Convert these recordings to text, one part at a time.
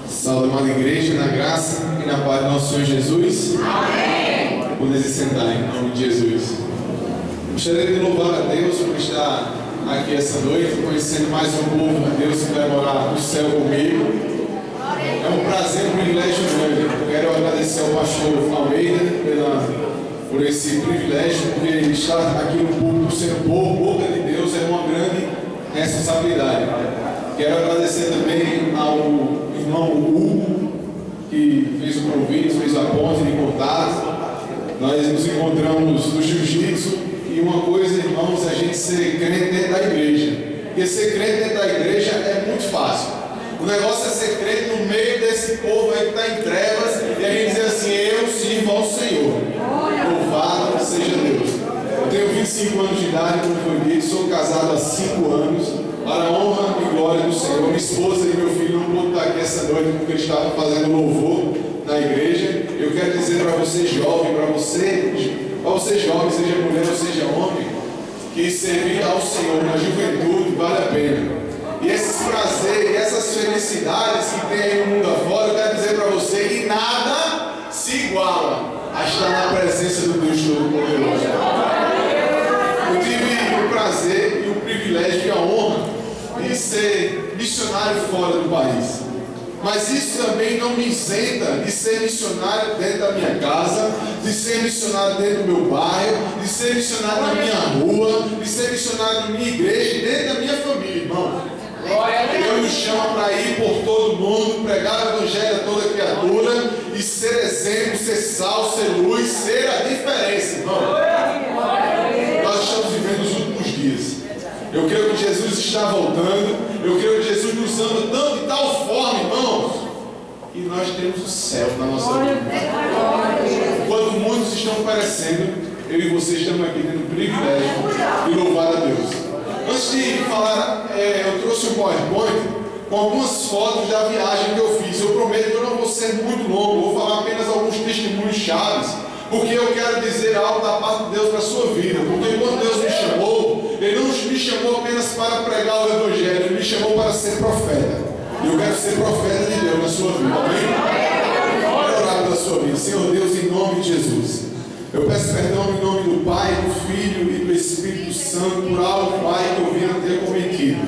Salve, amada igreja, na graça e na paz do nosso Senhor Jesus. Amém. Poder se sentar em nome de Jesus. Gostaria de louvar a Deus por estar aqui essa noite, conhecendo mais um povo de Deus que vai morar no céu comigo. É um prazer, um privilégio grande. Eu quero agradecer ao pastor Almeida por esse privilégio, porque estar aqui no público sendo boca de Deus é uma grande responsabilidade. Quero agradecer também ao irmão Hugo, que fez o convite, fez a ponte de contato. Nós nos encontramos no jiu-jitsu e uma coisa, irmãos, é a gente ser crente dentro da igreja. Porque ser crente dentro da igreja é muito fácil. O negócio é ser crente no meio desse povo aí que está em trevas e a gente dizer assim: eu sirvo ao Senhor. Louvado seja Deus. Eu tenho 25 anos de idade, como foi dito, sou casado há 5 anos. Para a honra e glória do Senhor. Minha esposa e meu filho não pôde estar aqui essa noite porque eles estavam fazendo louvor na igreja. Eu quero dizer para você jovem, para você jovem, seja mulher ou seja homem, que servir ao Senhor na juventude vale a pena. E esses prazeres, essas felicidades que tem aí no mundo afora, eu quero dizer para você que nada se iguala a estar na presença do Deus Todo-Poderoso. Eu tive o prazer e o privilégio e a honra de ser missionário fora do país. Mas isso também não me isenta de ser missionário dentro da minha casa, de ser missionário dentro do meu bairro, de ser missionário na minha rua, de ser missionário na minha igreja e dentro da minha família, irmão. Deus nos chama para ir por todo mundo, pregar o evangelho a toda criatura e ser exemplo, ser sal, ser luz, ser a diferença, irmão. Nós estamos vivendo os últimos dias. Eu creio que Jesus está voltando. Eu creio que Jesus nos ama tanto de tal forma, irmãos, que nós temos o céu na nossa vida. Quando muitos estão perecendo, eu e você estamos aqui tendo o privilégio de louvar a Deus. Antes de falar, eu trouxe um PowerPoint com algumas fotos da viagem que eu fiz. Eu prometo que eu não vou ser muito longo, vou falar apenas alguns testemunhos chaves, porque eu quero dizer algo da parte de Deus para a sua vida. Porque quando Deus me chamou, Ele não me chamou apenas para pregar o Evangelho, Ele me chamou para ser profeta. E eu quero ser profeta de Deus na sua vida, amém? Quero orar pela sua vida. Senhor Deus, em nome de Jesus, eu peço perdão em nome do Pai, do Filho e do Espírito Santo por algo, Pai, que eu venha ter cometido.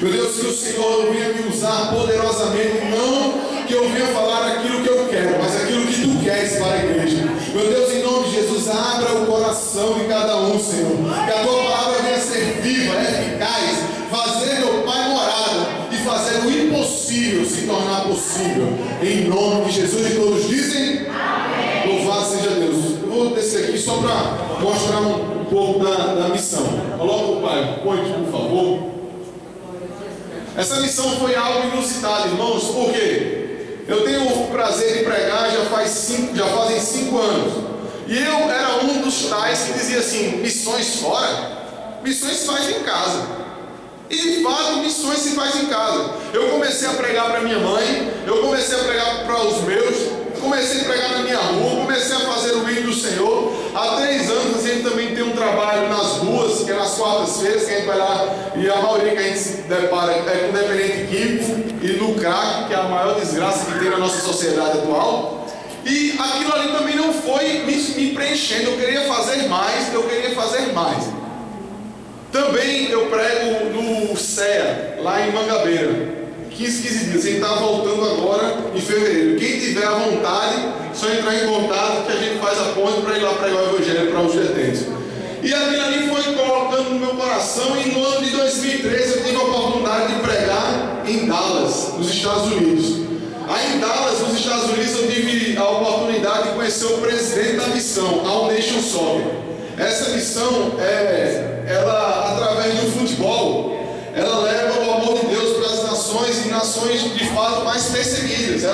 Meu Deus, que o Senhor venha me usar poderosamente, não que eu venha falar aquilo que eu quero, mas aquilo que Tu queres para a igreja. Meu Deus, em nome de Jesus, abra o coração de cada um, Senhor. Que a Tua palavra venha ser viva, eficaz, fazer, meu Pai, morada e fazer o impossível se tornar possível. Em nome de Jesus, e todos dizem: amém. Louvado seja Deus. Eu vou descer aqui só para mostrar um pouco da missão. Coloca o Pai, põe, por favor. Essa missão foi algo inusitado, irmãos, por quê? Eu tenho o prazer de pregar já fazem 5 anos. E eu era um dos tais que dizia assim: missões fora? Missões se faz em casa. E de fato, missões se faz em casa. Eu comecei a pregar para minha mãe, eu comecei a pregar para os meus, comecei a pregar na minha rua, comecei a fazer o hino do Senhor. Há 3 anos a gente também tem um trabalho nas ruas, que é nas quartas-feiras, que a gente vai lá, e a maioria que a gente se depara é com dependente químico e no crack, que é a maior desgraça que tem na nossa sociedade atual. E aquilo ali também não foi me preenchendo, eu queria fazer mais. Também eu prego no CEA, lá em Mangabeira. 15 dias, a gente está voltando agora em fevereiro. Quem tiver a vontade, só entrar em contato que a gente faz a ponte para ir lá pregar o Evangelho para os detentos. E aquilo ali foi colocando no meu coração, e no ano de 2013 eu tive a oportunidade de pregar em Dallas, nos Estados Unidos. Aí em Dallas, nos Estados Unidos, eu tive a oportunidade de conhecer o presidente da missão, All Nation Soccer. Essa missão, ela, através do futebol, ela leva o amor de Deus para as nações e nações de fato mais perseguidas.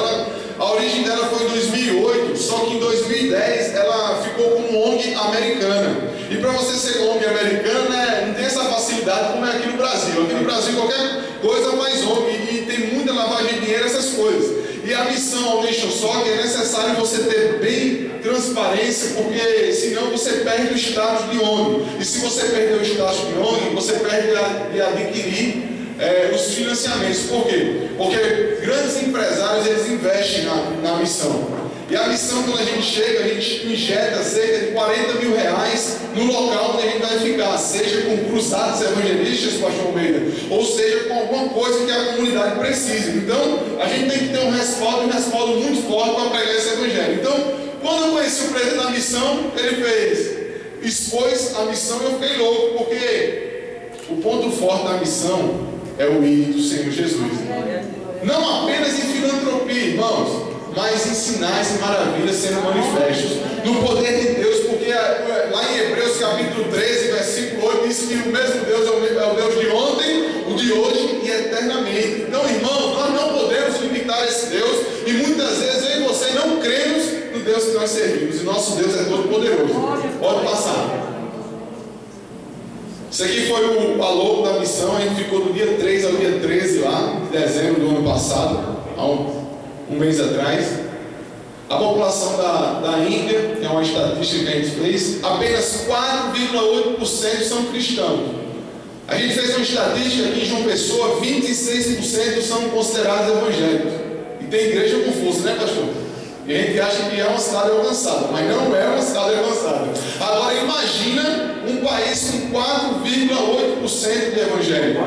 A origem dela foi em 2008, só que em 2010 ela ficou como ONG americana. E para você ser ONG americana, não tem essa facilidade como é aqui no Brasil. Aqui no Brasil qualquer coisa faz ONG e tem muita lavagem de dinheiro, essas coisas. E a missão ao Nation Soccer é necessário você ter bem transparência, porque senão você perde o status de ONG. E se você perder o status de ONG, você perde de adquirir os financiamentos. Por quê? Porque grandes empresários, eles investem na missão. E a missão, quando a gente chega, a gente injeta cerca de 40 mil reais no local onde a gente vai ficar, seja com cruzados evangelistas, pastor Almeida, ou seja com alguma coisa que a comunidade precisa. Então, a gente tem que ter um respaldo muito forte para pregar esse evangelho. Então, quando eu conheci o presidente da missão, ele expôs a missão e eu fiquei louco, porque o ponto forte da missão é o ir do Senhor Jesus. Não apenas em filantropia, irmãos, mas em sinais e maravilhas sendo manifestos no poder de Deus, porque lá em Hebreus capítulo 13, versículo 8, diz que o mesmo Deus é o Deus de ontem, o de hoje e eternamente. Então, irmãos, nós não podemos limitar esse Deus, e muitas vezes eu e você não cremos no Deus que nós servimos, e nosso Deus é todo poderoso. Pode passar. Isso aqui foi o logo da missão. A gente ficou do dia 3 ao dia 13 lá, de dezembro do ano passado, há um mês atrás. A população da Índia, é uma estatística que a gente fez, apenas 4,8% são cristãos. A gente fez uma estatística aqui em João Pessoa, 26% são considerados evangélicos. E tem igreja com força, né, pastor? E a gente acha que é uma cidade avançada, mas não é uma cidade avançada. Agora imagina um país com 4,8% de evangélico.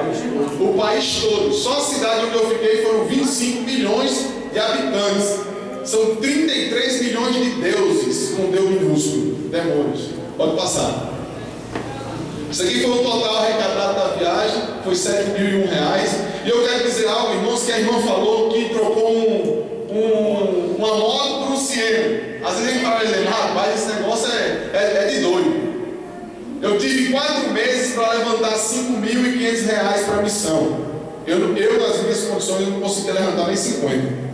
O país todo. Só a cidade onde eu fiquei foram 25 milhões de habitantes. São 33 milhões de deuses, com Deus minúsculo, demônios. Pode passar. Isso aqui foi o total arrecadado da viagem, foi R$7.001. E eu quero dizer algo, irmãos, que a irmã falou que trocou uma moto por um Siena. Às vezes a gente fala dizendo, rapaz, esse negócio é de doido. Eu tive 4 meses para levantar R$5.500 para a missão. Eu, nas minhas condições, eu não conseguia levantar nem 50.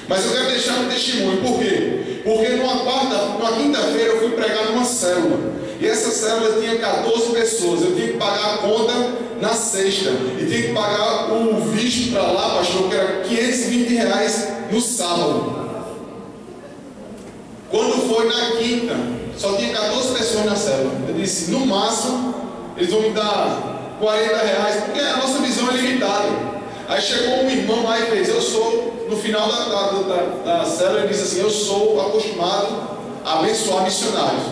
Mas eu quero deixar um testemunho. Por quê? Porque numa quinta-feira eu fui pregar numa célula. E essa célula tinha 14 pessoas. Eu tinha que pagar a conta na sexta. E tinha que pagar o visto para lá, pastor, que era R$520 no sábado. Quando foi na quinta, só tinha 14 pessoas na célula. Eu disse, no máximo, eles vão me dar R$40, porque a nossa visão é limitada. Aí chegou um irmão lá e fez, no final da célula, ele disse assim, eu sou acostumado a abençoar missionários.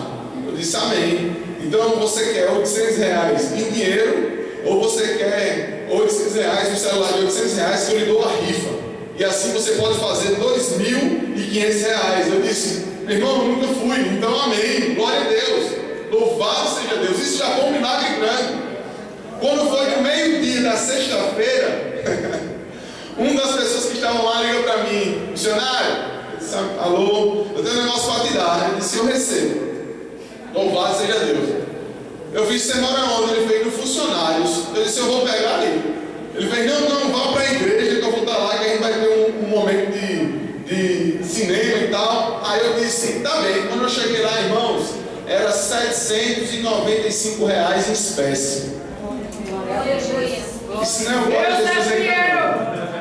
Eu disse, amém. Então você quer R$800 em dinheiro, ou você quer R$800, um celular de R$800 que eu lhe dou a rifa. E assim você pode fazer R$2.500. Eu disse, irmão, eu nunca fui, então amém, glória a Deus, louvado seja Deus. Isso já foi um milagre grande. Quando foi no meio-dia da sexta-feira, uma das pessoas que estavam lá ligou para mim, missionário, eu disse, alô, eu tenho um negócio para te dar. Ele disse, eu recebo, louvado seja Deus. Eu fiz, você mora onde? Ele fez, no Funcionários. Eu disse, eu vou pegar ali. Ele fez, não, vá para a igreja que eu vou estar lá, que a gente vai ter um momento de cinema e tal. Aí eu disse, tá bem. Quando eu cheguei lá, irmãos, era R$795 em espécie. Isso não é glória de Jesus.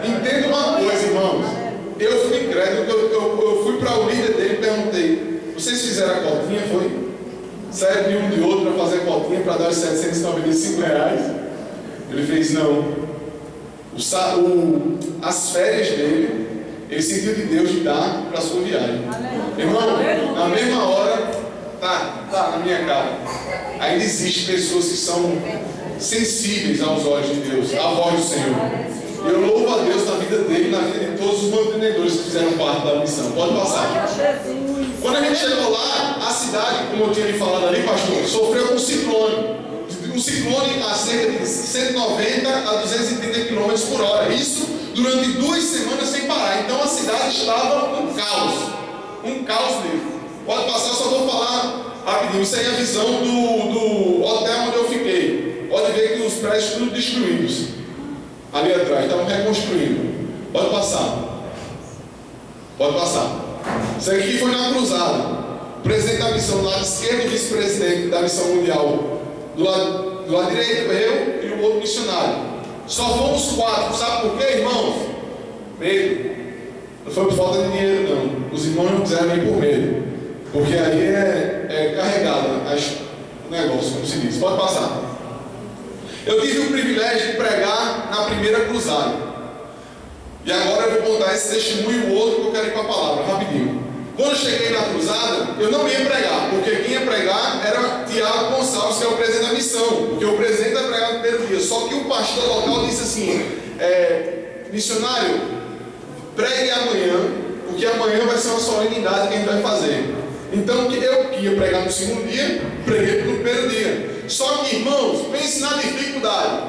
Entenda uma coisa, irmãos. Eu fui incrédulo, eu fui para o líder dele e perguntei, vocês fizeram a cotinha, foi? Saíram de um de outro para fazer a cotinha para dar os R$795? Ele fez, não. As férias dele, ele sentiu de Deus de dar para a sua viagem. Irmão, na mesma hora, tá na minha cara. Ainda existem pessoas que são sensíveis aos olhos de Deus, à voz do Senhor. Eu louvo a Deus na vida dele, na vida de todos os mantenedores que fizeram parte da missão. Pode passar. Quando a gente chegou lá, a cidade, como eu tinha lhe falado ali, pastor, sofreu com um ciclone. Um ciclone a cerca de 190 a 230 km por hora. Isso durante 2 semanas sem parar. Então a cidade estava um caos. Um caos mesmo. Pode passar, só vou falar rapidinho. Isso aí é a visão do hotel onde eu fiquei. Pode ver que os prédios tudo destruídos. Ali atrás, estavam reconstruindo. Pode passar. Pode passar. Isso aqui foi na cruzada. O presidente da missão do lado esquerdo, o vice-presidente da missão mundial do lado direito, eu e o outro missionário. Só fomos 4. Sabe por quê, irmãos? Pedro, Não foi por falta de dinheiro, não. Os irmãos não quiseram nem por medo. Porque aí é carregado o negócio, como se diz. Pode passar. Eu tive o privilégio de pregar na primeira cruzada. E agora eu vou contar esse testemunho e o outro que eu quero ir para a palavra, rapidinho. Quando eu cheguei na cruzada, eu não ia pregar, porque quem ia pregar era Tiago Gonçalves, que é o presidente da missão, porque o presidente vai pregar no primeiro dia. Só que o pastor local disse assim: missionário, pregue amanhã, porque amanhã vai ser uma solenidade que a gente vai fazer. Então eu que ia pregar no segundo dia, preguei no primeiro dia. Só que, irmãos, pense na dificuldade.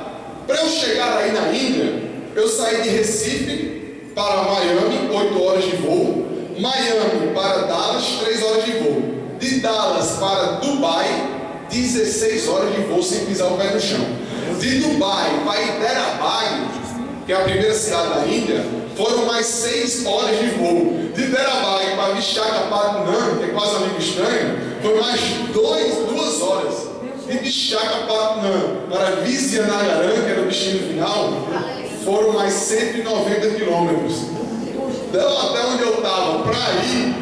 Para eu chegar aí na Índia, eu saí de Recife para Miami, 8 horas de voo. Miami para Dallas, 3 horas de voo. De Dallas para Dubai, 16 horas de voo sem pisar o pé no chão. De Dubai para Hyderabad, que é a primeira cidade da Índia, foram mais 6 horas de voo. De Hyderabad para Visakhapatnam, que é quase amigo estranho, foi mais 2 horas. De Visakhapatnam para Vizianagaram, que era o destino final, foram mais 190 quilômetros. Até onde eu estava para ir,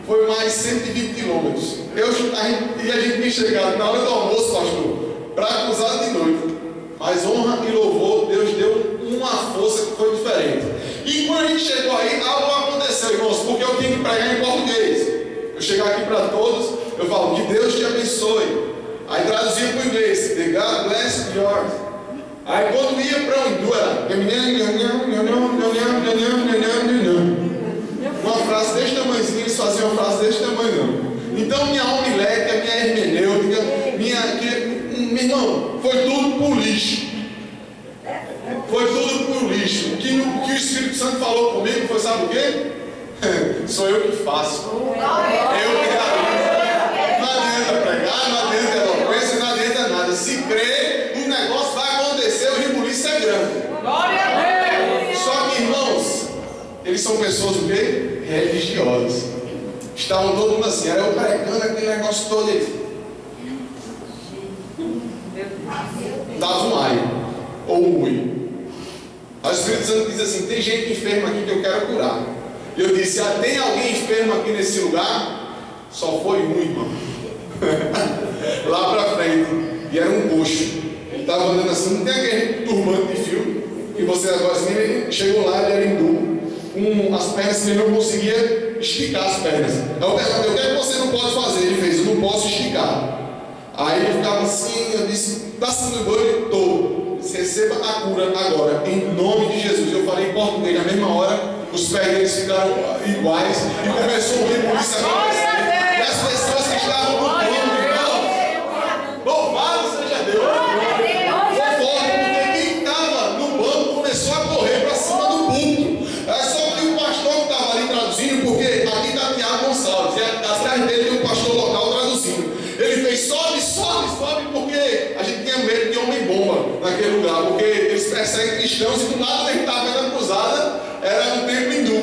foi mais 120 quilômetros. E a gente tinha chegado na hora do almoço, pastor, para a cruzada de noite. Mas honra e louvor, Deus deu uma força que foi diferente. E quando a gente chegou aí, algo aconteceu, irmãos, porque eu tinha que pregar em português. Eu chegar aqui para todos, eu falo, que Deus te abençoe. Aí traduzia para o inglês, The God bless yours. Aí quando ia para o hindu era uma frase desse tamanhozinho, eles faziam uma frase desse tamanho. Então minha homilética, minha hermenêutica, meu irmão, foi tudo por lixo. Foi tudo por lixo. O que o Espírito Santo falou comigo foi, sabe o quê? Sou eu que faço. Eu que garanto. Não adianta pregar, não adianta eloquência, não adianta nada. Se crer, o negócio vai acontecer, o rebuliço é grande. Só que, irmãos, eles são pessoas o quê? Religiosas. Estavam todo mundo assim, era eu pregando aquele negócio todo. Dava um ai, ou um ui. Aí o Espírito Santo diz assim: tem gente enferma aqui que eu quero curar. E eu disse: tem alguém enfermo aqui nesse lugar? Só foi um, irmão. Lá pra frente. E era um coxo. Ele estava andando assim, não tem aquele turbante de fio que você agora assim, ele chegou lá, ele era hindu, com as pernas que ele não conseguia esticar as pernas. Aí eu perguntei: o que é que você não pode fazer? Ele fez: eu não posso esticar. Aí ele ficava assim, eu disse: está sendo bom? Ele estou. Receba a cura agora, em nome de Jesus. Eu falei em português, na mesma hora, os pés deles ficaram iguais e começou a rir por isso acontecer. E as pessoas que estavam no banco, irmão, louvado seja Deus. Foi forte, porque quem estava no banco começou a correr para cima do púlpito. É só que o pastor que estava ali traduzindo, porque aqui está Tiago Gonçalves, e atrás dele tem um pastor local traduzindo. Ele fez: sobe, sobe, sobe, porque a gente tinha medo de homem-bomba naquele lugar, porque eles perseguem cristãos, e do lado que estava vendo a cruzada era no templo hindu.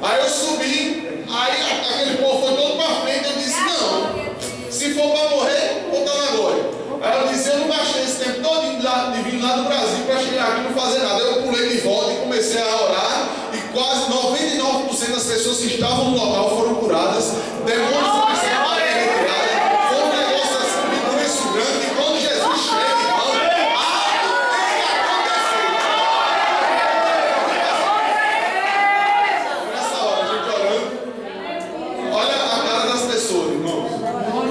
Aí eu subi, aí aquele povo foi todo para frente. Eu disse: não, se for para morrer, vou estar na glória. Aí eu disse: eu não gastei esse tempo todo de vir lá do Brasil para chegar aqui e não fazer nada. Eu pulei de volta e comecei a orar, e quase 99% das pessoas que estavam no local foram curadas. Demônios começaram a retirar. Foi um negócio assim, por isso grande. E quando Jesus chega, irmão, algo tem que acontecer. Nessa hora, a gente orando, olha a cara das pessoas, irmãos.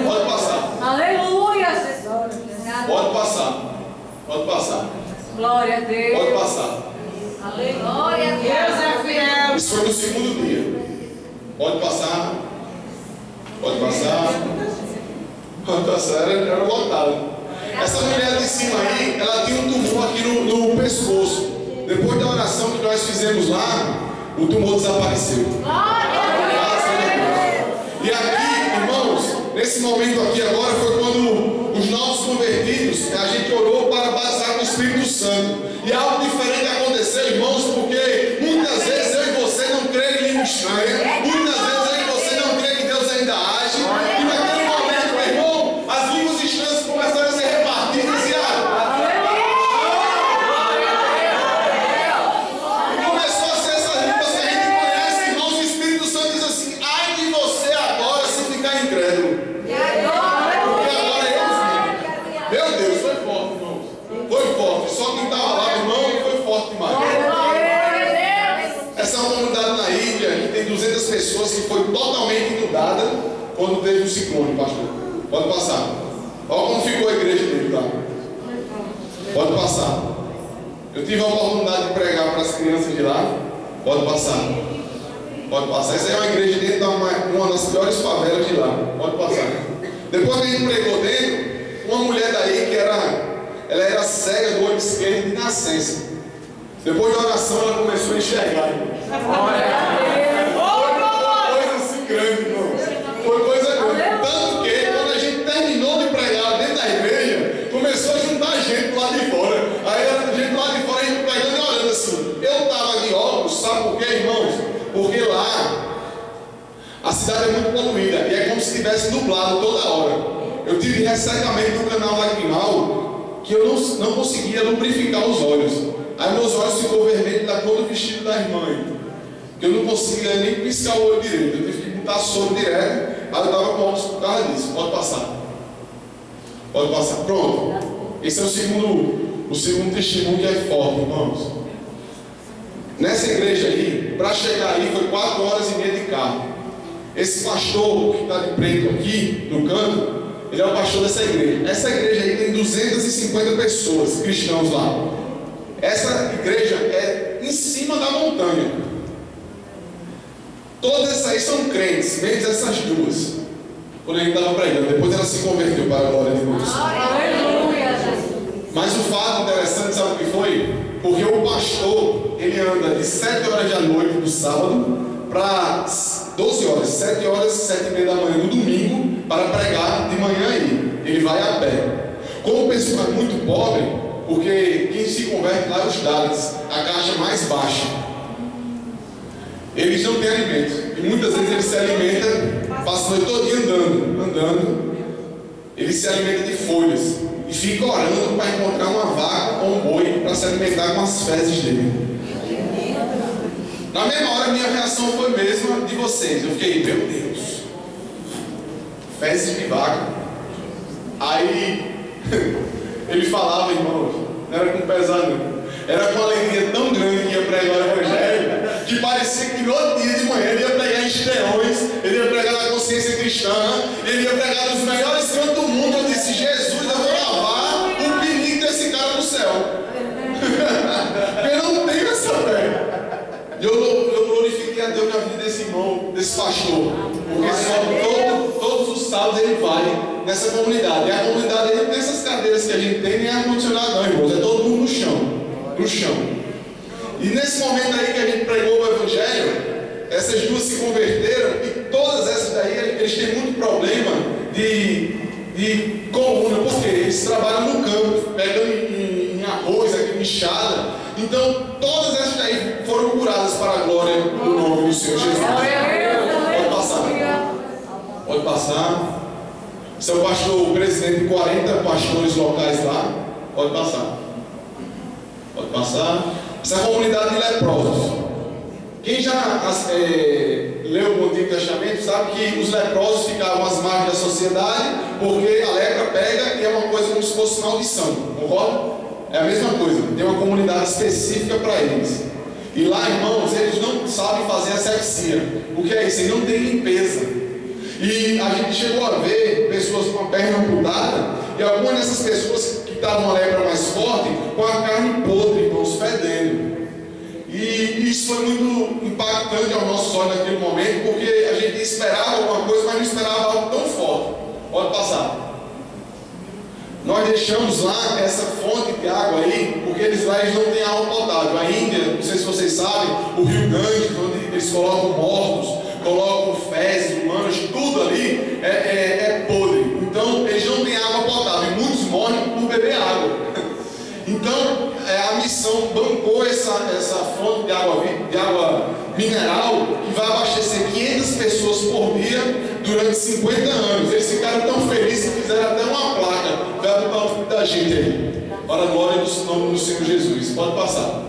Pode passar. Aleluia! Pode passar. Pode passar. Glória a Deus. Pode passar. Aleluia! Deus é fiel. Isso foi no segundo dia. Pode passar. Pode passar. Pode passar. Era lotado. Essa mulher de cima aí, ela tinha um tumor aqui no pescoço. Depois da oração que nós fizemos lá, o tumor desapareceu. E aqui, irmãos, nesse momento aqui agora foi quando os novos convertidos, a gente orou para batizar com o Espírito Santo. E algo diferente aconteceu, irmãos, porque muitas vezes eu e você não crê em língua estranha. Muitas vezes eu e você não crê que Deus ainda age. E naquele momento, meu irmão, as línguas estranhas começaram a ser repartidas e começou a ser essas línguas que a tem 200 pessoas que foi totalmente inundada quando teve um ciclone, pastor. Pode passar. Olha como ficou a igreja dele lá. Pode passar. Eu tive a oportunidade de pregar para as crianças de lá. Pode passar. Pode passar. Essa é uma igreja dentro de uma das piores favelas de lá. Pode passar. Depois que a gente pregou dentro, uma mulher daí que ela era cega do olho esquerdo de nascença. Depois da oração ela começou a enxergar. Foi coisa assim grande, irmão. Foi coisa grande. Tanto que quando a gente terminou de pregar dentro da igreja, começou a juntar gente lá de fora. Aí a gente lá de fora, a gente pregando e orando assim. Eu estava de óculos, sabe por quê, irmãos? Porque lá a cidade é muito poluída e é como se estivesse nublado toda hora. Eu tive ressecamento do canal lacrimal que eu não conseguia lubrificar os olhos. Aí meus olhos ficou vermelhos da cor do vestido da irmã. Que eu não conseguia nem piscar o olho direito. Eu tive que botar soro direto. Aí eu estava com óculos por causa disso. Pode passar. Pode passar. Pronto. Esse é o segundo testemunho que é forte, irmãos. Nessa igreja aí, para chegar aí, foi 4 horas e meia de carro. Esse pastor que está de preto aqui, no canto, ele é o pastor dessa igreja. Essa igreja aí tem 250 pessoas, cristãos lá. Essa igreja é em cima da montanha. Todas essas aí são crentes, menos essas duas. Quando a gente estava pregando, depois ela se converteu para a glória de Deus. Mas o fato interessante, sabe o que foi? Porque o pastor, ele anda de 7 horas da noite do sábado para 12 horas, 7 horas, 7 e meia da manhã no domingo, para pregar de manhã aí. Ele vai a pé. Como o pessoal é muito pobre, porque quem se converte lá é os Dalits, a caixa mais baixa. Eles não têm alimento. E muitas vezes eles se alimentam, passam a noite todinha andando. Eles se alimentam de folhas. E ficam orando para encontrar uma vaca ou um boi para se alimentar com as fezes dele. Na mesma hora, minha reação foi a mesma de vocês. Eu fiquei, meu Deus, fezes de vaca. Aí ele falava, irmãos, não era com pesar não. Era com alegria tão grande que ia pregar o evangelho, que parecia que no outro dia de manhã ele ia pregar em Esteões, ele ia pregar na consciência cristã, ele ia pregar nos melhores cantos do mundo. Eu disse, Jesus, eu vou lavar o pinico desse cara no céu. Eu não tenho essa fé. Eu glorifiquei a Deus na vida desse irmão, desse pastor, porque só todos os sábados ele vai nessa comunidade. E a comunidade ele não tem essas cadeiras que a gente tem, nem ar-condicionado não, irmãos, é todo mundo no chão. E nesse momento aí que a gente pregou o evangelho, essas duas se converteram, e todas essas daí, eles têm muito problema de coluna, porque eles trabalham no campo, pegando em arroz, aqui em enxada. Então todas essas daí foram curadas para a glória do nome do Senhor Jesus. Pode passar. Pode passar. Seu pastor, o presidente de 40 pastores locais lá. Pode passar. Pode passar. Essa é a comunidade de leprosos. Quem já leu o Antigo Testamento sabe que os leprosos ficavam às margens da sociedade, porque a lepra pega e é uma coisa como se fosse maldição. Concorda? É a mesma coisa. Tem uma comunidade específica para eles. E lá, irmãos, eles não sabem fazer asepsia. O que é isso? Eles não têm limpeza. E a gente chegou a ver pessoas com a perna amputada, e algumas dessas pessoas que estavam uma lepra mais forte, com a carne podre, irmãos, fedendo. E isso foi muito impactante aos nossos olhos naquele momento, porque a gente esperava alguma coisa, mas não esperava algo tão forte. Pode passar. Nós deixamos lá essa fonte de água aí, porque eles lá não têm água potável. A Índia, não sei se vocês sabem, o Rio Ganges, onde eles colocam mortos, colocam fezes humanas, tudo ali é podre. Então eles não têm água potável e muitos morrem por beber água. Então a missão bancou essa fonte de água mineral, que vai abastecer 500 pessoas por dia durante 50 anos. Eles ficaram tão felizes que fizeram até uma placa. Vai botar o filho da gente aí, para a glória do nome do Senhor Jesus. Pode passar.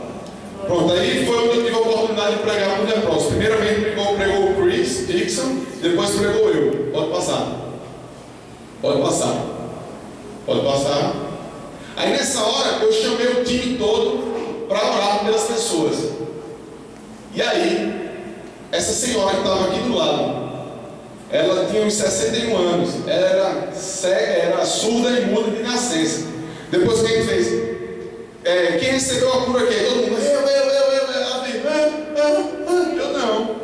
Pronto, aí foi onde eu tive a oportunidade de pregar com os leprosos. Primeiramente pregou o Chris Dixon, depois pregou eu. Pode passar. Pode passar. Pode passar. Aí nessa hora eu chamei o time todo para orar pelas pessoas. E aí essa senhora que estava aqui do lado, ela tinha uns 61 anos, ela era cega, era surda e muda de nascença. Depois quem fez? Quem recebeu a cura aqui? Todo mundo, ela fez, eu não.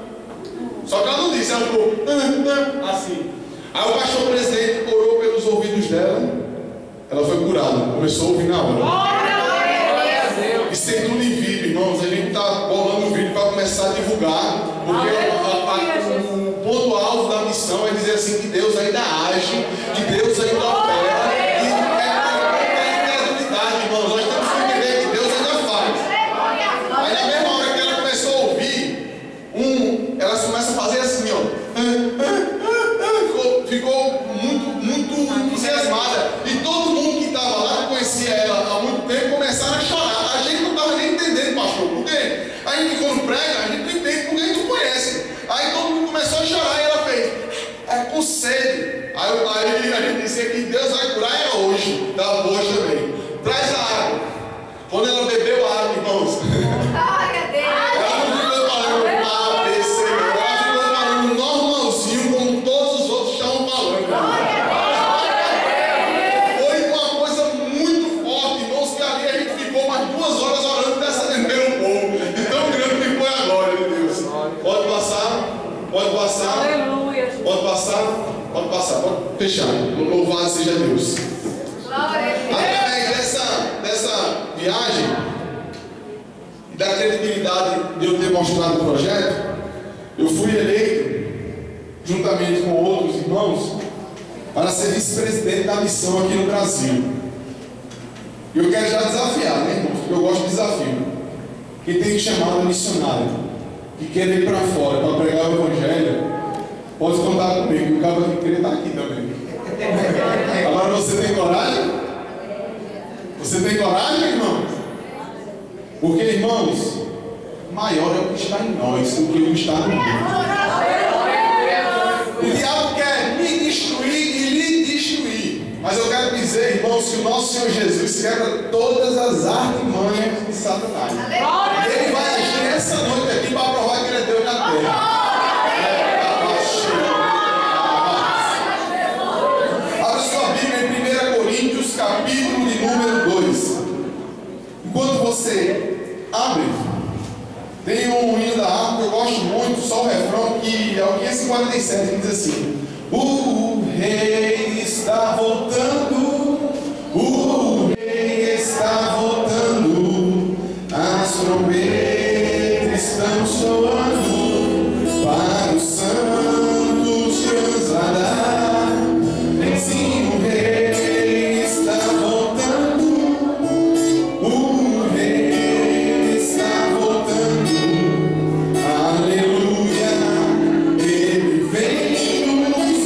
Só que ela não disse, ela ficou assim. Aí o pastor presidente orou pelos ouvidos dela, ela foi curada, começou a ouvir na hora. Isso tem tudo em vídeo, irmãos. A gente está bolando o vídeo para começar a divulgar, porque o ponto-alvo da missão é dizer assim: que Deus ainda age, que Deus ainda opera, e é incredulidade, irmãos. Nós temos que entender que Deus ainda faz. Aí na mesma hora que ela começou a ouvir, ela começa a fazer assim, ó. Ficou muito entusiasmada. E todo mundo que estava lá, que conhecia ela há muito tempo, começaram a chorar. A gente não estava nem entendendo, pastor, por quê? A gente quando prega, a gente não entende porque a gente não conhece. Aí todo mundo começou a chorar e ela fez, com sede. Aí a gente disse que Deus vai curar hoje, da hoje também. Traz a água. Quando ela bebeu a água, irmãos, ela não ficou falando ABC, ela ficou falando normalzinho, como todos os outros estavam falando. Foi uma coisa muito forte, irmãos, que ali a gente ficou mais 2 horas orando descendendo o povo. De tão grande que foi a glória de Deus. Pode passar, pode passar. Aleluia. Pode passar, pode passar, pode fechar. Louvado seja Deus. Através dessa viagem e da credibilidade de eu ter mostrado o projeto, eu fui eleito, juntamente com outros irmãos, para ser vice-presidente da missão aqui no Brasil. E eu quero já desafiar, né, irmãos? Porque eu gosto de desafio. Quem tem chamado missionário, que quer ir para fora para pregar o Evangelho, pode contar comigo, o cara que queria estar aqui também. Agora você tem coragem? Você tem coragem, irmãos? Porque, irmãos, maior é o que está em nós do que o que está no mundo. O diabo quer me destruir e lhe destruir. Mas eu quero dizer, irmãos, que o nosso Senhor Jesus quebra todas as artimanhas de Satanás. E Ele vai agir essa noite aqui para provar que Ele é Deus na terra. Abra sua Bíblia em 1 Coríntios, capítulo de número 2. Enquanto você abre, tem um hino da harpa que eu gosto muito, só o refrão, que é o 547, que diz assim: o rei está voltando, o rei está voltando, as trombetas estão soando, para os santos transladar. Sim, o rei está voltando, o rei está voltando, aleluia, ele vem nos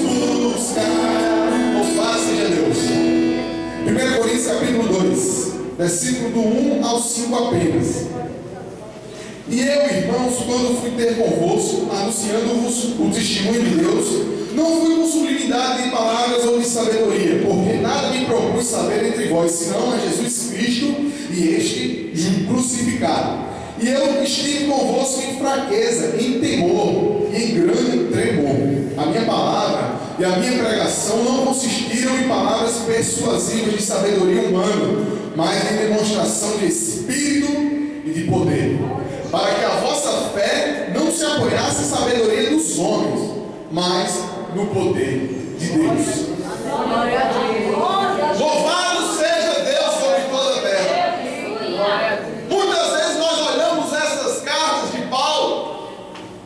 buscar. Louvado seja Deus. 1 Coríntios capítulo 2, versículo do 1 ao 5 apenas. E eu, irmãos, quando fui ter convosco, anunciando-vos o testemunho de Deus, não fui com sublimidade de palavras ou de sabedoria, porque nada me propus saber entre vós, senão a Jesus Cristo e este crucificado. E eu estive convosco em fraqueza, em temor e em grande tremor. A minha palavra e a minha pregação não consistiram em palavras persuasivas de sabedoria humana, mas em demonstração de Espírito e de poder, para que a vossa fé não se apoiasse em sabedoria dos homens, mas no poder de Deus. Louvado seja Deus sobre toda a terra. Muitas vezes nós olhamos essas cartas de Paulo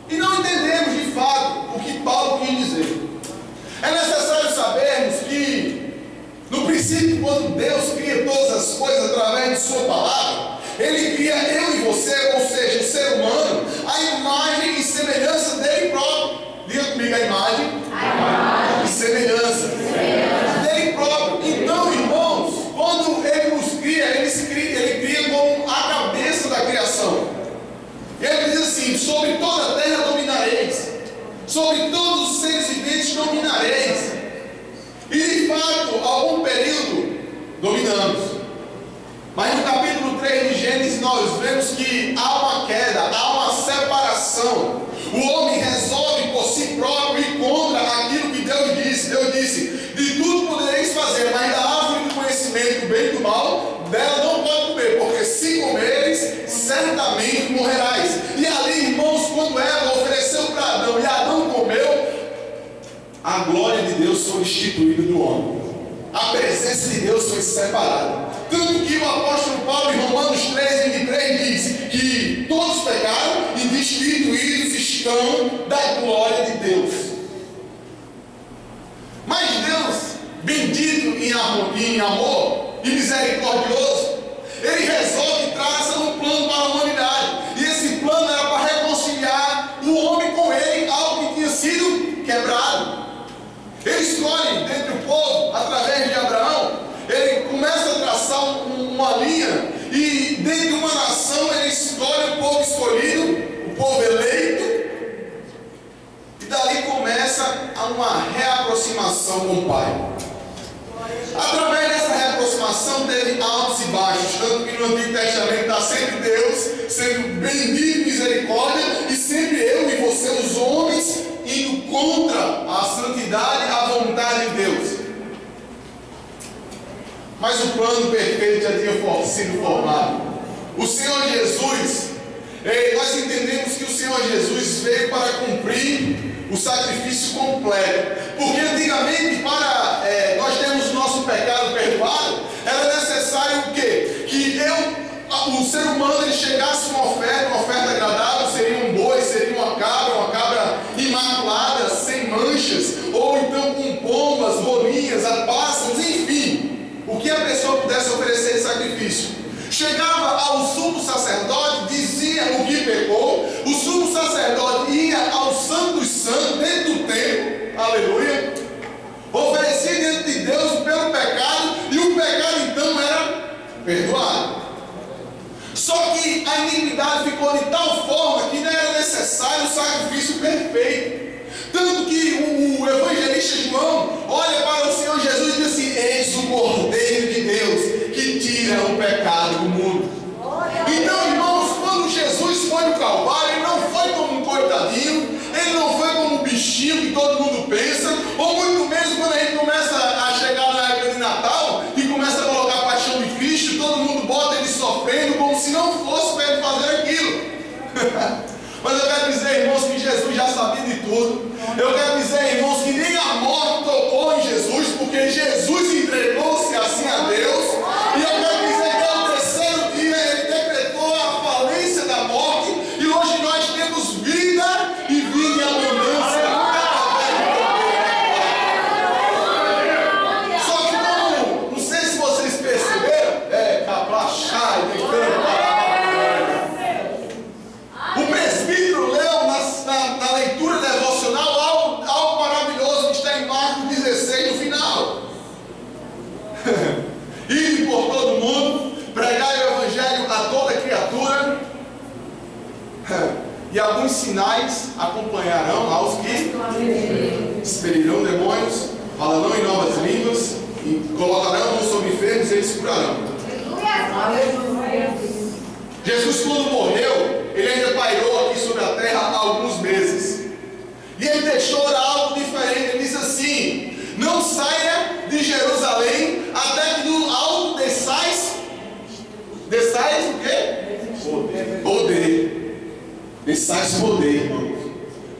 e não entendemos de fato o que Paulo quis dizer. É necessário sabermos que, no princípio, quando Deus cria todas as coisas através de sua palavra, Ele cria eu e você, ou seja, o ser humano, a imagem e semelhança dele próprio. Diga comigo a imagem e semelhança dele próprio. Então, irmãos, quando Ele nos cria, Ele cria como a cabeça da criação. Ele diz assim: sobre toda a terra dominareis, sobre todos os seres viventes dominareis. E de fato, algum período dominamos. Mas no capítulo 3 de Gênesis nós vemos que há uma queda, há uma separação. O homem resolve por si próprio ir contra aquilo que Deus disse. Deus disse: de tudo podereis fazer, mas da árvore do conhecimento do bem e do mal, dela não pode comer, porque se comeres, certamente morrerás. E ali, irmãos, quando Eva ofereceu para Adão e Adão comeu, a glória de Deus foi instituída do homem. A presença de Deus foi separada. Tanto que o apóstolo Paulo, em Romanos 3:23, diz que todos pecaram e destituídos estão da glória de Deus. Mas Deus, bendito em harmonia, em amor e misericordioso, Ele resolve e traça um plano para a humanidade. E esse plano era para reconciliar o homem com Ele, algo que tinha sido quebrado. Ele escolhe dentre o povo, através de Abraão, ele começa a traçar uma linha, e dentro de uma nação ele escolhe o povo escolhido, o povo eleito, e dali começa uma reaproximação com o Pai. Através dessa reaproximação teve altos e baixos, tanto que no Antigo Testamento está sempre Deus sendo bendito em misericórdia, e sempre eu e você, os homens, indo contra a santidade, a vontade de Deus. Mas o plano perfeito já tinha sido formado. O Senhor Jesus, nós entendemos que o Senhor Jesus veio para cumprir o sacrifício completo. Porque antigamente, para nós termos o nosso pecado perdoado, era necessário o quê? Que o ser humano ele chegasse com uma oferta agradável, seria um boi, seria uma cabra imaculada, sem manchas, ou então com pombas, rolinhas, pássaros, enfim, o que a pessoa pudesse oferecer de sacrifício. Chegava ao sumo sacerdote, dizia o que pecou, o sumo sacerdote ia ao Santo dos Santos, dentro do templo, aleluia, oferecia diante de Deus pelo pecado, e o pecado então era perdoado. Só que a iniquidade ficou de tal forma que não era necessário o sacrifício perfeito. Tanto que o evangelista João olha para o Senhor Jesus e diz assim: eis o Cordeiro de Deus que tira o pecado do mundo. Então, irmãos, quando Jesus foi no Calvário, ele não foi como um coitadinho, ele não foi como um bichinho que todo mundo pensa, ou muito menos quando a gente começa a chegar na época de Natal e começa a colocar a paixão de Cristo, todo mundo bota ele sofrendo como se não fosse para ele fazer aquilo. Mas eu quero dizer, irmãos, que Jesus já sabia de tudo. Eu quero dizer, irmãos, que nem a morte tocou em Jesus, porque Jesus entregou-se assim a Deus. E eu quero dizer que ao terceiro dia ele decretou a falência da morte, e hoje nós temos vida e vida em abundância. Só que como, não sei se vocês perceberam, caplachai, o presbítero leu na leitura devocional algo maravilhoso que está em Marcos 16 no final. Ide por todo mundo, pregai o evangelho a toda criatura, e alguns sinais acompanharão aos que expelirão demônios, falarão em novas línguas, e colocarão mãos sobre enfermos e eles curarão. Jesus, quando morreu, ele ainda pairou aqui sobre a terra há alguns meses. E ele deixou algo diferente. Ele disse assim: não saia de Jerusalém até que do alto desçais o quê? Poder. Desçais poder, irmãos.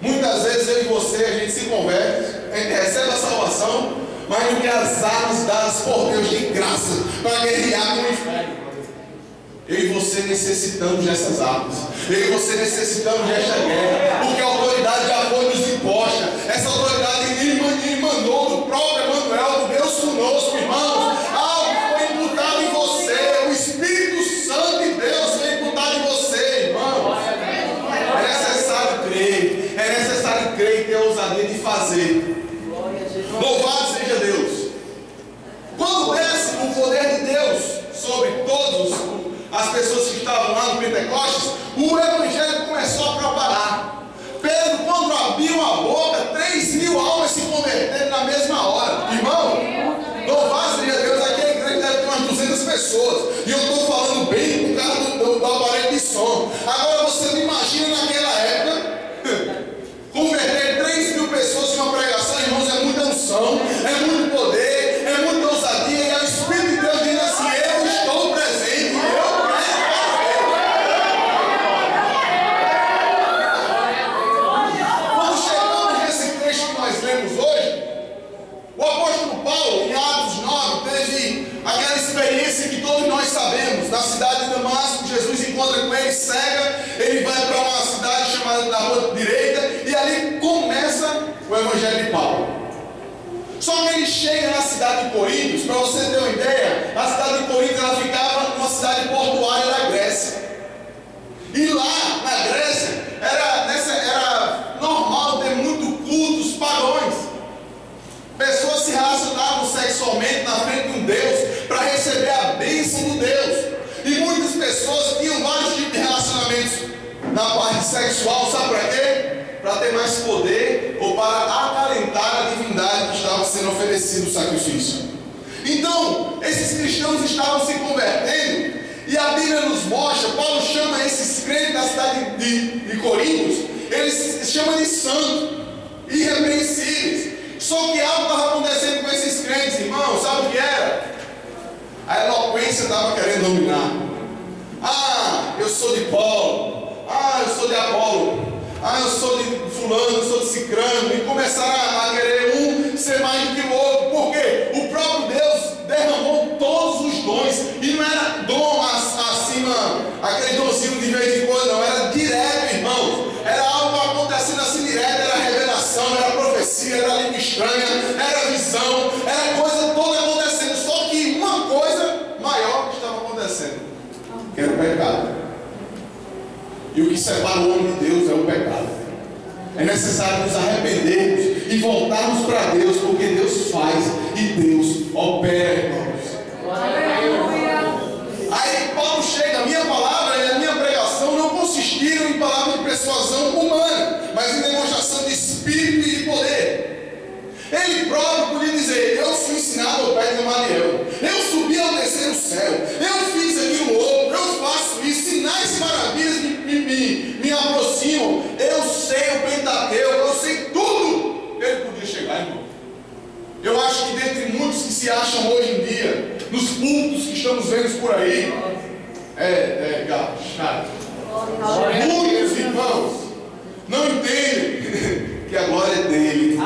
Muitas vezes eu e você, a gente se converte, a gente recebe a salvação, mas não quer as armas dadas por Deus de graça para guerrear com o inferno. Eu e você necessitamos dessas armas. Eu e você necessitamos desta guerra. Porque a autoridade já foi nos imposta. Essa autoridade emanou do próprio Emmanuel, do Deus conosco, irmãos. Algo foi imputado em você. O Espírito Santo de Deus foi imputado em você, irmãos. É necessário crer. É necessário crer e ter a ousadia de fazer. Louvado seja Deus. Quando desce o poder de Deus sobre todos as pessoas que estavam lá no Pentecostes, o evangelho começou a propagar. Pedro, quando abriu a boca, 3.000 almas se converteram na mesma hora. Irmão, louvado seja Deus, aqui a igreja deve ter umas 200 pessoas. E eu estou falando bem por causa do aparelho de som. Agora você não imagina naquela época chega na cidade de Corinto, para você ter uma ideia, a cidade de Corinto ela ficava numa cidade portuária da Grécia. E lá na Grécia era normal ter muito cultos pagãos. Pessoas se relacionavam sexualmente na frente de um Deus para receber a bênção do Deus. E muitas pessoas tinham vários tipos de relacionamentos na parte sexual, sabe para quê? Para ter mais poder ou para acalentar a divindade que estava sendo oferecido o sacrifício. Então, esses cristãos estavam se convertendo, e a Bíblia nos mostra, Paulo chama esses crentes da cidade de Corinto, eles chamam de santos, irrepreensíveis. Só que algo estava acontecendo com esses crentes, irmãos, sabe o que era? A eloquência estava querendo dominar. Ah, eu sou de Paulo. Ah, eu sou de Apolo. Ah, eu sou de fulano, eu sou de cicrano. E começaram a querer um ser mais do que o outro. Por quê? O próprio Deus derramou todos os dons. E não era dom acima, aquele donzinho de vez em quando, não. Era direto, irmãos. Era algo acontecendo assim direto. Era revelação, era profecia, era língua estranha, era visão, era coisa toda acontecendo. Só que uma coisa maior que estava acontecendo, que era o pecado. E o que separa o homem de Deus é o pecado. É necessário nos arrependermos e voltarmos para Deus, porque Deus faz e Deus opera, irmãos. Aí Paulo chega, a minha palavra e a minha pregação não consistiram em palavras de persuasão humana, mas em demonstração de espírito e de poder. Ele próprio podia dizer: eu fui ensinado ao pé de Gamaliel, eu subi ao terceiro céu, eu fiz aquilo outro, eu faço isso, sinais e maravilhas me aproximam, eu sei o Pentateuco, eu sei tudo. Ele podia chegar, irmão. Eu acho que dentre muitos que se acham hoje em dia, nos cultos que estamos vendo por aí, gato, chato. Muitos irmãos não entendem que a glória é dele.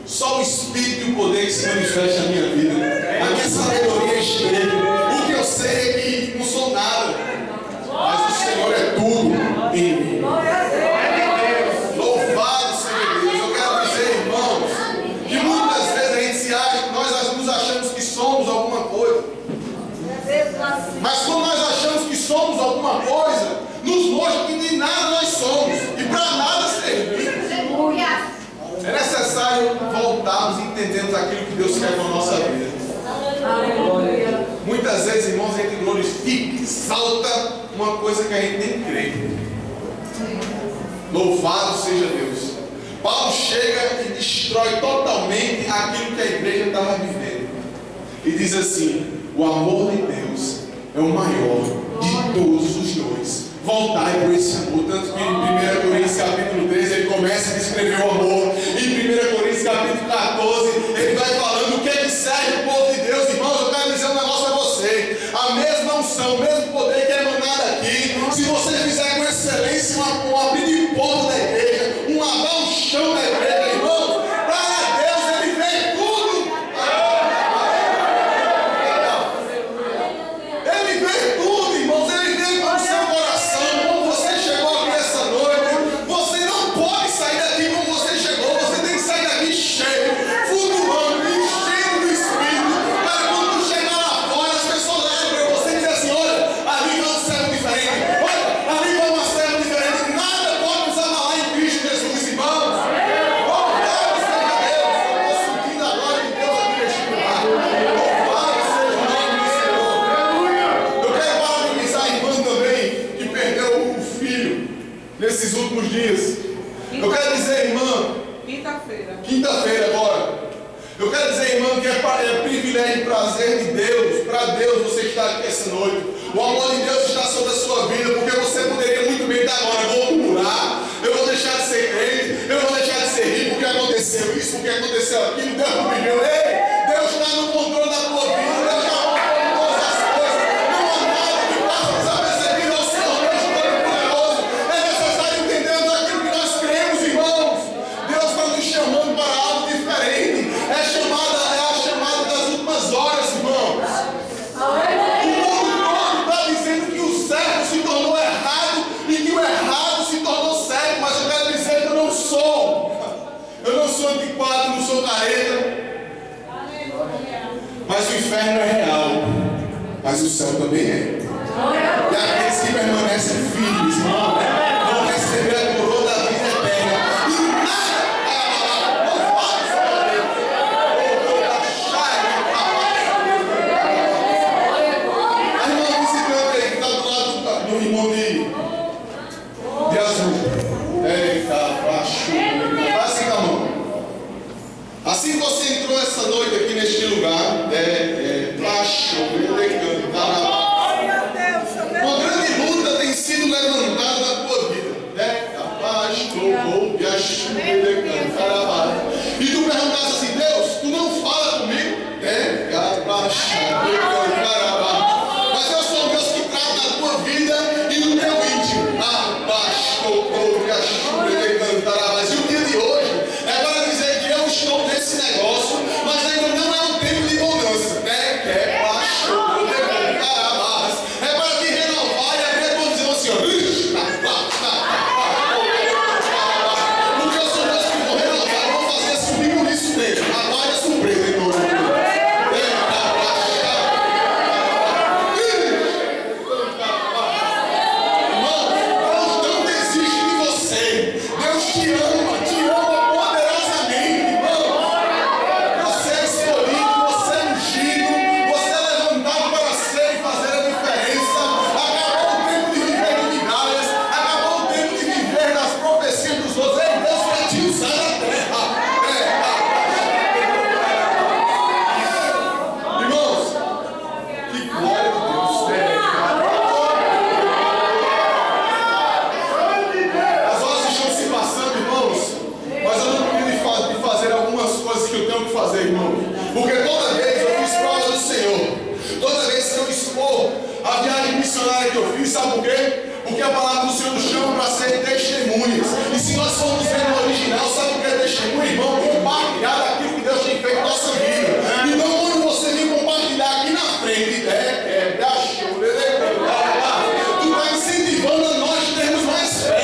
Só o Espírito e o poder que se manifesta na minha vida. A minha sabedoria é extrema. O que eu sei é que não sou nada, mas o Senhor é tudo em mim. Louvado seja Deus. Eu quero dizer, irmãos, que muitas vezes a gente se acha, nós nos achamos que somos alguma coisa. Mas quando nós achamos que somos alguma coisa, nos mostra que de nada nós somos e para nada servimos. É necessário voltarmos e entendermos aquilo que Deus quer com a nossa vida. Aleluia. Muitas vezes, irmãos, a gente glorifica, exalta uma coisa que a gente nem crê. Louvado seja Deus. Paulo chega e destrói totalmente aquilo que a igreja estava vivendo. E diz assim: o amor de Deus é o maior de todos os dons. Voltai por esse amor. Tanto que em 1 Coríntios capítulo 13 ele começa a descrever o amor. Em 1 Coríntios capítulo 14 ele vai falando o que é que serve o povo de Deus. Irmãos, eu quero dizer um negócio a você. A mesma unção, o mesmo poder que é emanado aqui, se você fizer com excelência um abrir de porta da igreja, um lavar o chão da igreja, irmãos, para Deus ele vê tudo. Ele vê tudo, irmãos. Ele vê com o seu coração. Como você chegou aqui essa noite, você não pode sair daqui como você chegou. Você tem que sair daqui cheio, flutuando, enchendo do Espírito, para quando chegar lá fora, as pessoas olharem para você e dizer assim: olha, ali vai um servo diferente, olha, ali vai uma serva diferente. Nada pode nos abalar em Cristo Jesus, irmãos. Louvado seja Deus. Eu estou sentindo a glória de Deus aqui neste lugar. Louvado seja o nome do Senhor. Eu quero parabenizar a irmã também, que perdeu o filho nesses últimos dias. Eu quero dizer, irmã, quinta-feira agora. Eu quero dizer, irmã, que é privilégio e prazer de Deus, para Deus você estar aqui essa noite. O amor de Deus está sobre a sua vida, porque você poderia muito bem estar agora: eu vou murmurar, eu vou deixar de ser crente, eu vou deixar de ser rico, porque aconteceu isso, porque aconteceu aquilo, Deus não me deu. Ei, Deus está no controle da tua vida, Deus está no controle de todas as coisas. Não há nada que passa desapercebido ao Senhor Deus Todo-Poderoso. É necessário entendermos aquilo que nós cremos, irmãos. Deus está nos chamando para algo diferente. É a chamada das últimas horas, irmãos. O mundo todo está dizendo que o certo se tornou carne não é real, mas o céu também é. E aqueles que permanecem firmes, irmão, vão receber a coroa da vida eterna. E nada, a irmã visitante aí que está do lado do irmão de azul. Eita, baixo. Assim com a mão. Assim que você entrou essa noite aqui neste lugar, baixo, uma grande luta tem sido levantada na tua vida. E tu perguntaste assim: Deus, tu não fala comigo? Mas eu sou um Deus que trata da tua vida e do teu íntimo. E o dia de hoje é para dizer que eu estou nesse negócio, mas ainda não é um tempo de bonança. É para te renovar e abrir a tua visão assim, porque eu sou Deus que vou renovar, vou fazer subir por isso mesmo. Rapaz, é surpresa em nome de Deus. Porque toda vez eu fiz prova do Senhor, toda vez que eu expor a viagem missionária que eu fiz, sabe por quê? Porque a palavra do Senhor nos chama para ser testemunhas. E se nós formos ver no original, sabe o que é testemunha, irmão? Compartilhar daquilo que Deus tem feito na nossa vida. Então, quando você vem compartilhar aqui na frente, tu está incentivando a nós termos mais fé.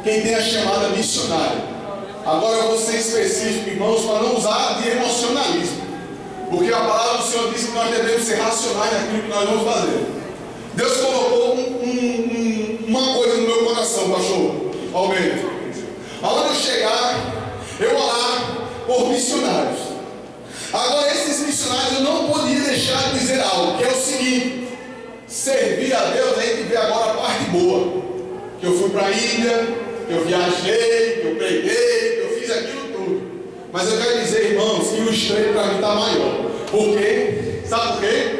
Quem tem a chamada missionária. Agora eu vou ser específico, irmãos, para não usar de emocionalismo. Porque a palavra do Senhor diz que nós devemos ser racionais naquilo que nós vamos fazer. Deus colocou uma coisa no meu coração, pastor Almeida. Aonde eu chegar, eu orar por missionários. Agora, esses missionários eu não podia deixar de dizer algo, que é o seguinte: servir a Deus, a gente vê agora a parte boa. Que eu fui para a Índia, que eu viajei, que eu preguei, que eu fiz aquilo tudo. Mas eu quero dizer, irmãos, que o estreito para mim está maior. Por quê? Sabe por quê?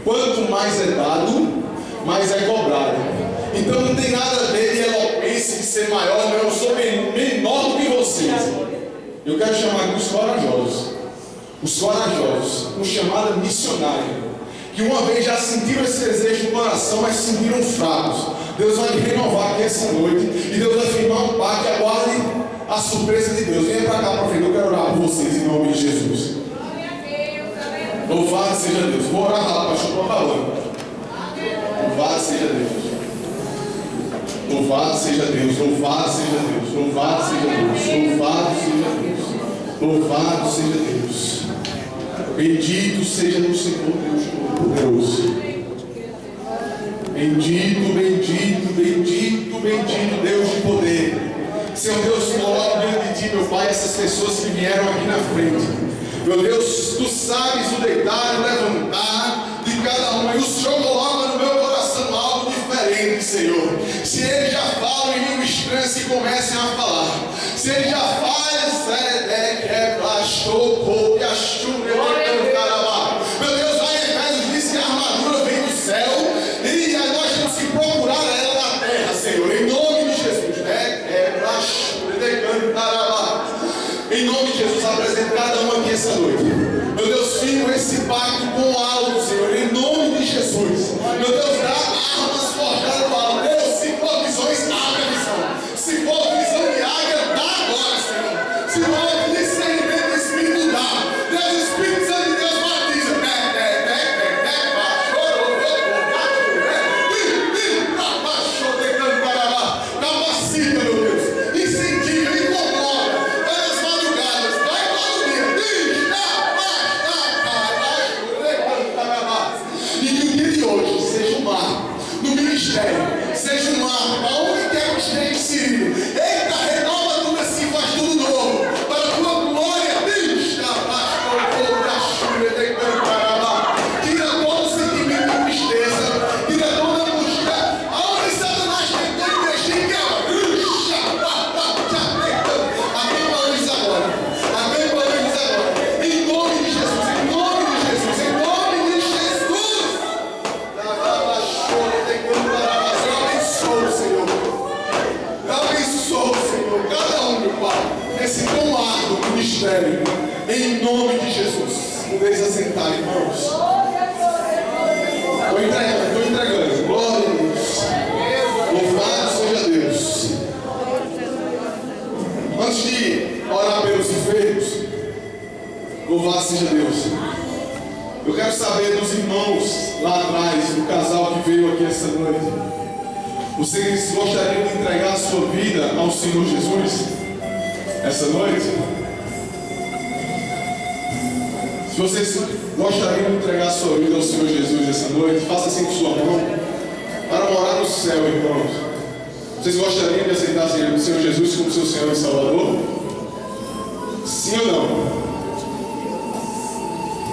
Quanto mais é dado, mais é cobrado. Então não tem nada a ver de eloquência, de ser maior, não. Eu sou menor do que vocês. Eu quero chamar aqui os corajosos. Os corajosos, com chamada missionária. Que uma vez já sentiram esse desejo no coração, mas se sentiram fracos. Deus vai renovar aqui essa noite. E Deus vai firmar um pacto. Aguarde a surpresa de Deus. Venha para cá para frente. Eu quero orar por vocês em nome de Jesus. Louvado seja Deus. Vou orar lá, pastor, estou falando. Louvado seja Deus. Louvado seja Deus. Louvado seja Deus. Louvado seja Deus. Louvado seja Deus. Louvado seja Deus. Bendito seja o Senhor Deus Todo-Poderoso. Bendito, bendito, bendito, bendito Deus de poder. Senhor Deus, coloca diante de Ti, meu Pai, essas pessoas que vieram aqui na frente. Meu Deus, Tu sabes o deitar e o levantar de cada um. E o Senhor coloca no meu coração algo diferente, Senhor. Se eles já falam em língua estranha, se comecem a falar. Se eles já falam, meu Deus, lá em Efésios diz que a armadura vem do céu e nós temos que procurar ela na terra, Senhor, em nome de Jesus, em nome de Jesus, apresento cada um aqui essa noite. Meu Deus, firmo esse pacto com algo, Senhor, em nome de Jesus. Meu Deus, dá armas forjadas do alto. Deus, se for visões, abre a visão. Se for visão de águia, dá agora, Senhor. Se for discernimento do Espírito, dá. Deus, o Espírito Santo de Deus batiza. ministério. Em nome de Jesus. Podeis assentar, irmãos. Estou entregando. Glória a Deus. Louvado seja Deus. Antes de orar pelos enfermos, louvado seja Deus. Eu quero saber dos irmãos lá atrás, do casal que veio aqui essa noite. Vocês gostariam de entregar a sua vida ao Senhor Jesus essa noite? Se vocês gostariam de entregar a sua vida ao Senhor Jesus essa noite, faça assim com sua mão, para morar no céu, irmãos. Vocês gostariam de aceitar o Senhor Jesus como seu Senhor e Salvador? Sim ou não?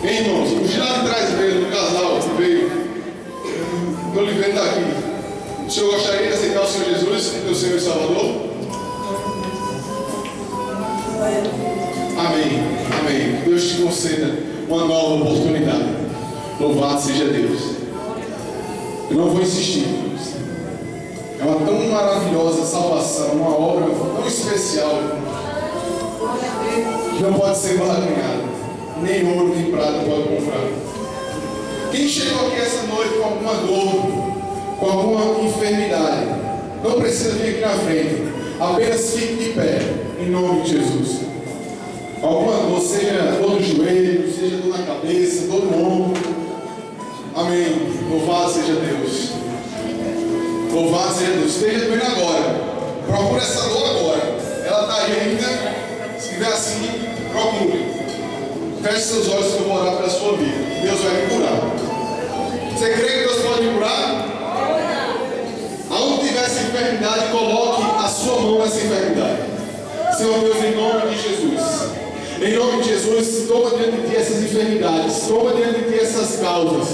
Bem, irmãos, o de lá de trás mesmo, do casal que veio, estou lhe vendo daqui. O senhor gostaria de aceitar o Senhor Jesus como seu Senhor e Salvador? Amém, amém. Deus te conceda uma nova oportunidade. Louvado seja Deus. Eu não vou insistir. É uma tão maravilhosa salvação, uma obra tão especial, que não pode ser barganhada. Nem ouro nem prata pode comprar. Quem chegou aqui essa noite com alguma dor, com alguma enfermidade, não precisa vir aqui na frente. Apenas fique de pé, em nome de Jesus. Alguma dor, seja dor no joelho, seja dor na cabeça, dor no ombro. Amém. Louvado seja Deus. Louvado seja Deus. Esteja doendo agora. Procure essa dor agora. Ela está aí ainda. Se estiver assim, procure. Feche seus olhos que eu vou orar pela sua vida. Deus vai me curar. Você crê que Deus pode me curar? Aonde tiver essa enfermidade, coloque a sua mão nessa enfermidade. Senhor Deus, em nome de Jesus. Em nome de Jesus, toma diante de ti essas enfermidades. Toma diante de ti essas causas.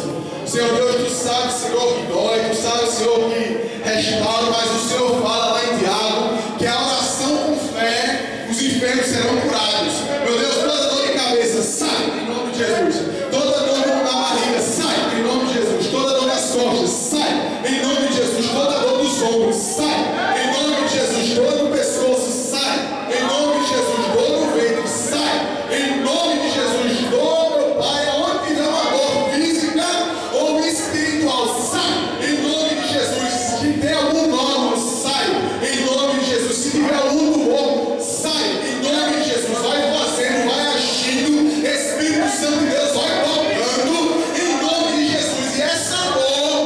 Senhor Deus, tu sabes, Senhor, que dói. Tu sabes, Senhor, que restaura. Mas o Senhor fala lá em Tiago que a oração com fé, os enfermos serão curados. Meu Deus, toda dor de cabeça, sai em nome de Jesus. Toda dor na barriga, sai em nome de Jesus. Toda dor nas costas, sai em nome de Jesus. Toda dor dos ombros, sai em nome de Jesus. Dor no pescoço, sai em nome de Jesus. Dor no ventre, sai em nome de Jesus. Dor, meu Pai, aonde tiver uma dor física ou espiritual, sai em nome de Jesus. Se tem algum nódulo, sai em nome de Jesus. Se tiver algum tumor, sai em nome de Jesus. Vai fazendo, vai agindo. Espírito Santo de Deus vai tocando em nome de Jesus. E essa dor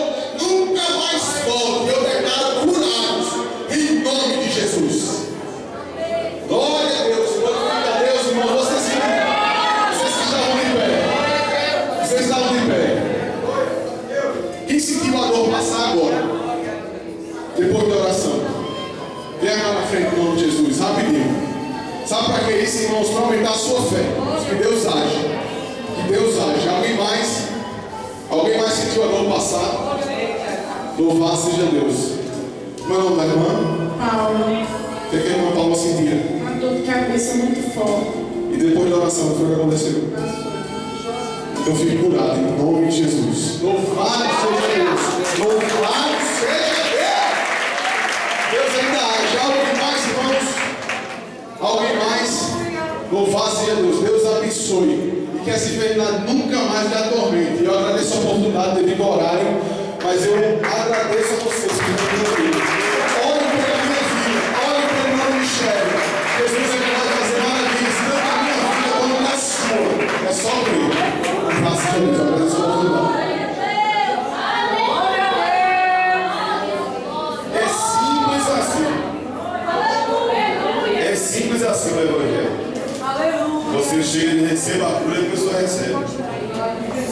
nunca mais volta. Eu declaro curados em nome de Jesus. Glória a Deus, glória a Deus, irmão. Vocês que estavam de pé. Vocês estavam de pé. Quem sentiu a dor passar agora? Depois da oração. Vem cá na frente em nome de Jesus, rapidinho. Sabe para que isso, irmãos? Para aumentar a sua fé. Que Deus age. Que Deus age. Alguém mais sentiu a dor passar? Louvado seja Deus. Como é o nome da irmã? Paula. O que a irmã Paula sentia? Uma dor de cabeça muito forte. E depois da oração, o que aconteceu? Então fique curado em nome de Jesus. Louvado seja Deus. Louvado seja Deus. Deus ainda age. Alguém mais, irmãos? Alguém mais? Louvado seja Deus. Deus abençoe. E que essa enfermidade nunca mais lhe atormente. Eu agradeço a oportunidade devido ao horário. Mas eu agradeço a vocês por me ouvir. Olhem pela minha vida. Olhem pelo meu ministério. Jesus é capaz de fazer maravilhas. Tanto na minha vida quanto na sua. É só crer. Graças a Deus. Eu agradeço a oportunidade. É simples assim. É simples assim o Evangelho. Você chega e receba a cura, a pessoa recebe.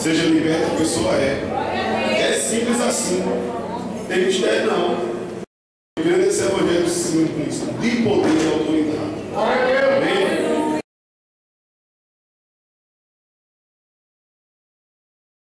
Seja liberta, a pessoa é. É simples assim. Não tem mistério não. Vivendo esse Evangelho muito com isso. De poder.